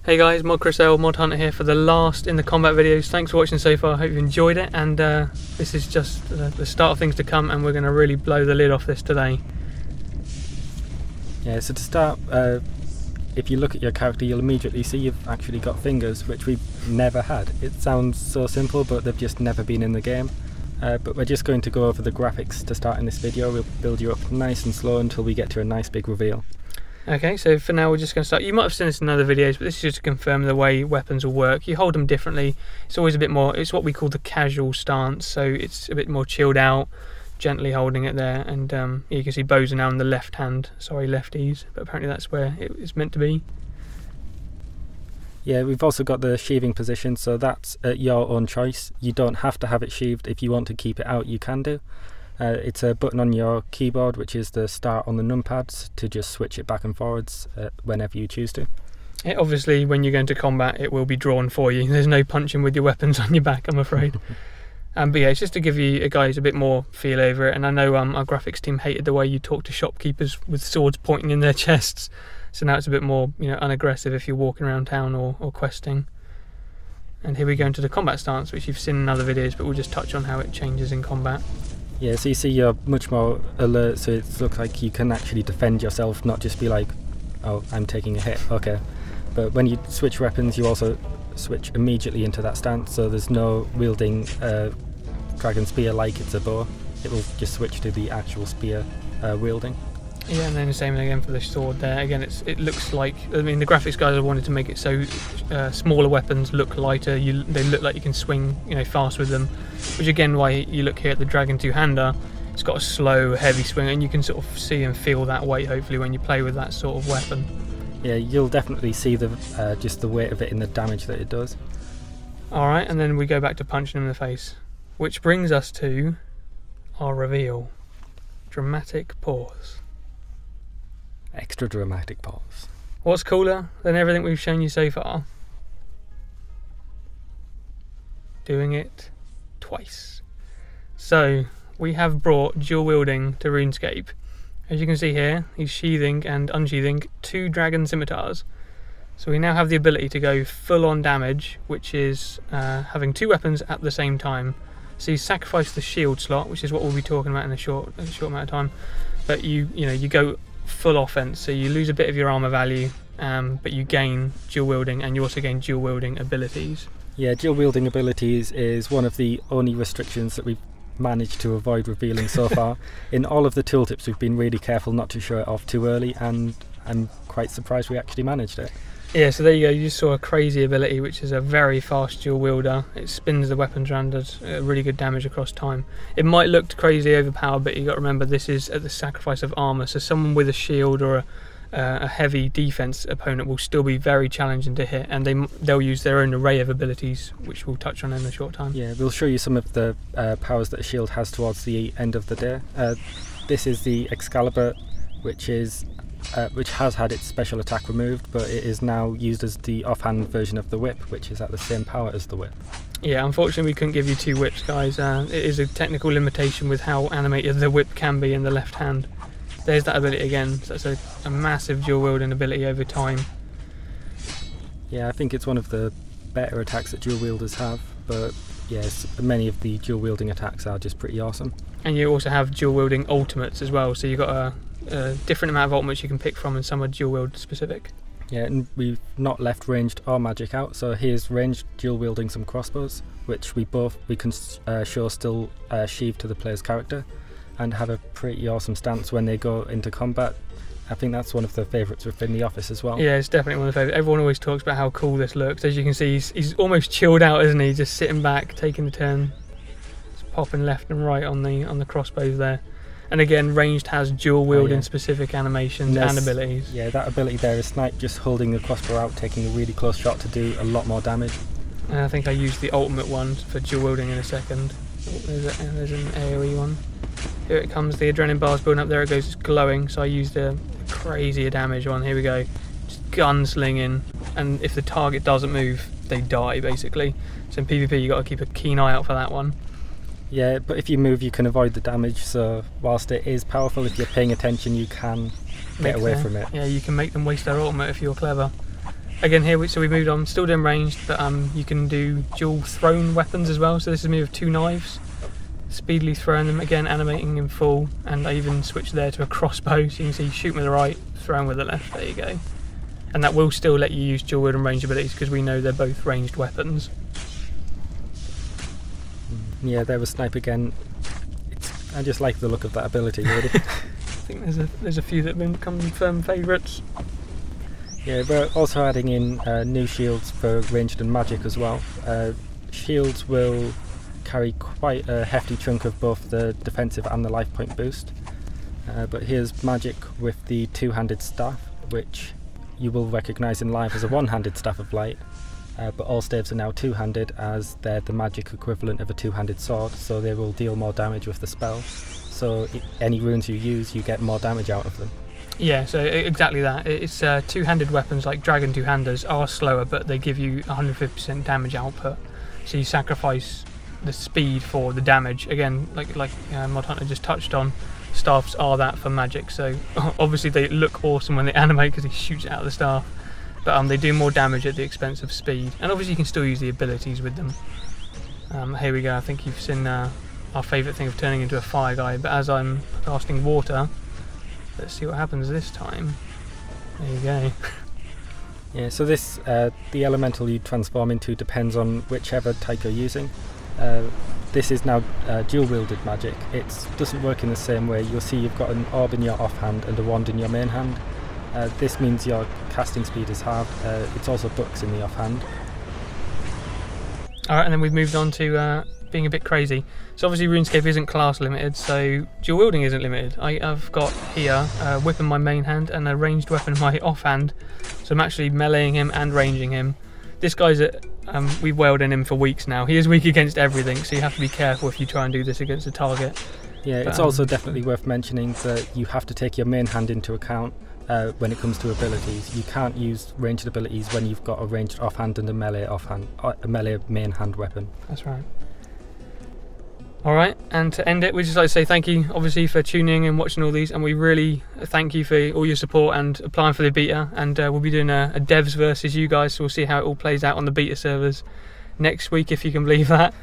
Hey guys, Mod Chris L, Mod Hunter here for the last in the combat videos. Thanks for watching so far, I hope you enjoyed it, and this is just the start of things to come, and we're going to really blow the lid off this today. Yeah, so to start, if you look at your character, you'll immediately see you've actually got fingers, which we've never had. It sounds so simple, but they've just never been in the game. But we're just going to go over the graphics to start in this video. We'll build you up nice and slow until we get to a nice big reveal. Okay, so for now we're just going to start. You might have seen this in other videos, but this is just to confirm the way weapons will work. You hold them differently. It's always a bit more, it's what we call the casual stance, so it's a bit more chilled out, gently holding it there, and you can see bows are now in the left hand, sorry lefties, but apparently that's where it's meant to be. Yeah, we've also got the sheathing position, so that's at your own choice. You don't have to have it sheathed. If you want to keep it out, you can do. It's a button on your keyboard, which is the start on the numpads, to just switch it back and forwards whenever you choose to. Obviously, when you go into combat, it will be drawn for you. There's no punching with your weapons on your back, I'm afraid. But yeah, it's just to give you guys a bit more feel over it. And I know our graphics team hated the way you talk to shopkeepers with swords pointing in their chests. So now it's a bit more, unaggressive if you're walking around town or questing. And here we go into the combat stance, which you've seen in other videos, but we'll just touch on how it changes in combat. Yeah, so you see you're much more alert, so it looks like you can actually defend yourself, not just be like, oh, I'm taking a hit, okay. But when you switch weapons, you also switch immediately into that stance, so there's no wielding dragon spear like it's a bow. It will just switch to the actual spear wielding. Yeah, and then the same again for the sword there. Again, it looks like, I mean, the graphics guys have wanted to make it so smaller weapons look lighter. They look like you can swing, fast with them. Which again, why you look here at the Dragon two-hander, it's got a slow, heavy swing, and you can sort of see and feel that weight hopefully when you play with that sort of weapon. Yeah, you'll definitely see the just the weight of it in the damage that it does. All right, and then we go back to punching him in the face, which brings us to our reveal. Dramatic pause. Extra dramatic pause. What's cooler than everything we've shown you so far? Doing it twice. So we have brought dual wielding to RuneScape. As you can see here, he's sheathing and unsheathing 2 dragon scimitars. So we now have the ability to go full on damage, which is having 2 weapons at the same time. So you sacrifice the shield slot, which is what we'll be talking about in a short amount of time. But you go full offense, so you lose a bit of your armor value, but you gain dual wielding, and you also gain dual wielding abilities. Yeah, dual wielding abilities is one of the only restrictions that we've managed to avoid revealing so far. In all of the tooltips, we've been really careful not to show it off too early, and I'm quite surprised we actually managed it. Yeah, so there you go, you just saw a crazy ability, which is a very fast dual wielder. It spins the weapons around, does really good damage across time. It might look crazy overpowered, but you got to remember this is at the sacrifice of armor, so someone with a shield or a heavy defense opponent will still be very challenging to hit, and they'll use their own array of abilities, which we'll touch on in a short time. Yeah, we'll show you some of the powers that a shield has towards the end of the day. This is the Excalibur, which has had its special attack removed, but it is now used as the offhand version of the whip, which is at the same power as the whip. Yeah, unfortunately we couldn't give you 2 whips, guys. It is a technical limitation with how animated the whip can be in the left hand. There's that ability again, so that's a massive dual wielding ability over time. Yeah, I think it's one of the better attacks that dual wielders have, but yes, many of the dual wielding attacks are just pretty awesome. And you also have dual wielding ultimates as well, so you've got a different amount of ultimates you can pick from, and some are dual wield specific. Yeah, and we've not left ranged or magic out, so here's ranged dual wielding some crossbows, which we can show still sheathed to the player's character, and have a pretty awesome stance when they go into combat. I think that's one of the favourites within the office as well. Yeah, it's definitely one of the favourites. Everyone always talks about how cool this looks. As you can see, he's almost chilled out, isn't he? Just sitting back, taking the turn, just popping left and right on the crossbows there. And again, ranged has dual wielding specific animations and abilities. Yeah, that ability there is snipe, just holding the crossbow out, taking a really close shot to do a lot more damage. And I think I used the ultimate one for dual wielding in a second. Oh, there's an AoE one. Here it comes, the adrenaline bar's building up, there it goes, it's glowing, so I used a crazier damage one. Here we go, just gunslinging, and if the target doesn't move, they die basically. So in PvP you got to keep a keen eye out for that one. Yeah, but if you move you can avoid the damage, so whilst it is powerful, if you're paying attention you can get away from it. Yeah, you can make them waste their ultimate if you're clever. again here, so we moved on, still doing ranged, but you can do dual thrown weapons as well. So this is me with 2 knives, speedily throwing them, again animating in full, and I even switched there to a crossbow, so you can see shoot with the right, throwing with the left, there you go. And that will still let you use dual wield and range abilities because we know they're both ranged weapons. Yeah, there was snipe again. I just like the look of that ability, really. I think there's a few that have become firm favourites. Yeah, we're also adding in new shields for ranged and magic as well. Shields will carry quite a hefty chunk of both the defensive and the life point boost. But here's magic with the 2-handed staff, which you will recognise in live as a 1-handed staff of light. But all staves are now 2-handed, as they're the magic equivalent of a 2-handed sword, so they will deal more damage with the spell. So any runes you use, you get more damage out of them. Yeah, so exactly that. It's 2-handed weapons like dragon 2-handers are slower, but they give you 150% damage output. So you sacrifice the speed for the damage. Again, like Mod Hunter just touched on, staffs are that for magic. So obviously they look awesome when they animate because he shoots it out of the staff. But they do more damage at the expense of speed, and obviously you can still use the abilities with them. Here we go. I think you've seen our favourite thing of turning into a fire guy, but as I'm casting water, let's see what happens this time. There you go. Yeah, so this the elemental you transform into depends on whichever type you're using. This is now dual wielded magic. It doesn't work in the same way. You'll see you've got an orb in your offhand and a wand in your main hand. This means your casting speed is halved. It's also bucks in the offhand. Alright, and then we've moved on to being a bit crazy. So obviously RuneScape isn't class limited, so dual wielding isn't limited. I've got here a whip in my main hand and a ranged weapon in my offhand. So I'm actually meleeing him and ranging him. This guy's we've wailed in him for weeks now. He is weak against everything, so you have to be careful if you try and do this against a target. Yeah, it's also definitely worth mentioning that you have to take your main hand into account. When it comes to abilities, you can't use ranged abilities when you've got a ranged offhand and a melee main hand weapon. That's right. Alright, and to end it, we'd just like to say thank you obviously for tuning and watching all these, and we really thank you for all your support and applying for the beta, and we'll be doing a devs versus you guys, so we'll see how it all plays out on the beta servers next week, if you can believe that.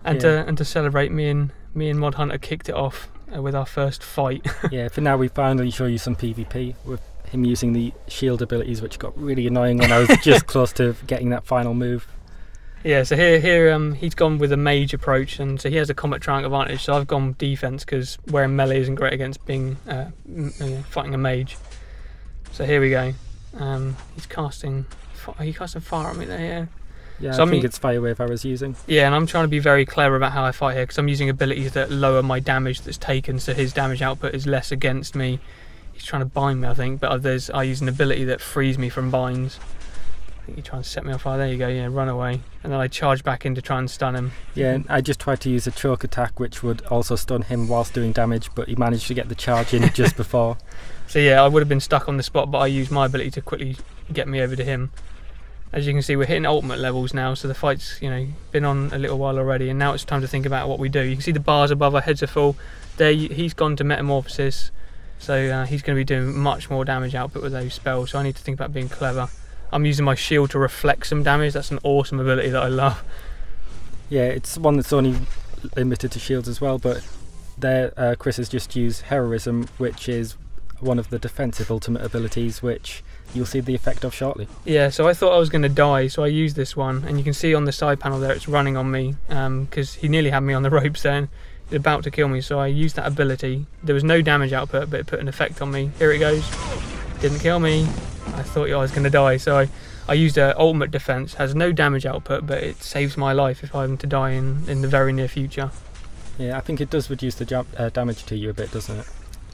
And to celebrate, me and Mod Hunter kicked it off with our first fight. Yeah, for now we finally show you some PvP with him using the shield abilities, which got really annoying when I was just close to getting that final move. Yeah, so here he's gone with a mage approach, and so he has a combat triangle advantage, so I've gone defense because wearing melee isn't great against being fighting a mage. So here we go. He's casting fire on me there, yeah. Yeah, so I think it's Fire Wave I was using. Yeah, and I'm trying to be very clever about how I fight here, because I'm using abilities that lower my damage that's taken, so his damage output is less against me. He's trying to bind me, I think, but I use an ability that frees me from binds. I think you're trying to set me on fire. There you go, yeah, run away. And then I charge back in to try and stun him. Yeah, and I just tried to use a choke attack, which would also stun him whilst doing damage, but he managed to get the charge in just before. So yeah, I would have been stuck on the spot, but I used my ability to quickly get me over to him. As you can see, we're hitting ultimate levels now, so the fight's been on a little while already, and now it's time to think about what we do. You can see the bars above our heads are full. There, he's gone to Metamorphosis, so he's going to be doing much more damage output with those spells, so I need to think about being clever. I'm using my shield to reflect some damage. That's an awesome ability that I love. Yeah, it's one that's only limited to shields as well, but there Chris has just used Heroism, which is one of the defensive ultimate abilities, which you'll see the effect of shortly. Yeah, so I thought I was going to die, so I used this one, and you can see on the side panel there it's running on me, because he nearly had me on the ropes then. He's about to kill me, so I used that ability. There was no damage output, but it put an effect on me. Here it goes. Didn't kill me. I thought I was going to die, so I used a ultimate defense. Has no damage output, but it saves my life if I'm to die in the very near future. Yeah, I think it does reduce the damage to you a bit, doesn't it?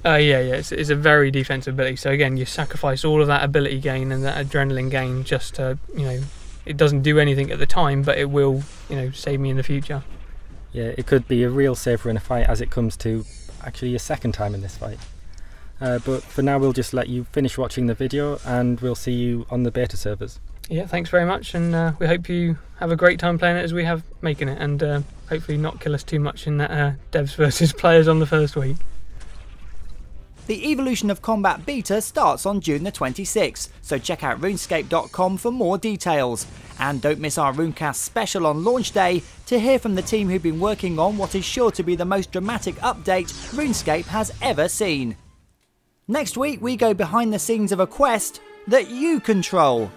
Yeah, it's a very defensive ability. So again, you sacrifice all of that ability gain and that adrenaline gain just to, it doesn't do anything at the time, but it will, save me in the future. Yeah, it could be a real saver in a fight, as it comes to actually a second time in this fight. But for now, we'll just let you finish watching the video, and we'll see you on the beta servers. Yeah, thanks very much, and we hope you have a great time playing it as we have making it, and hopefully not kill us too much in that devs versus players on the first week. The Evolution of Combat beta starts on June the 26th, so check out runescape.com for more details. And don't miss our Runecast special on launch day to hear from the team who've been working on what is sure to be the most dramatic update RuneScape has ever seen. Next week we go behind the scenes of a quest that you control.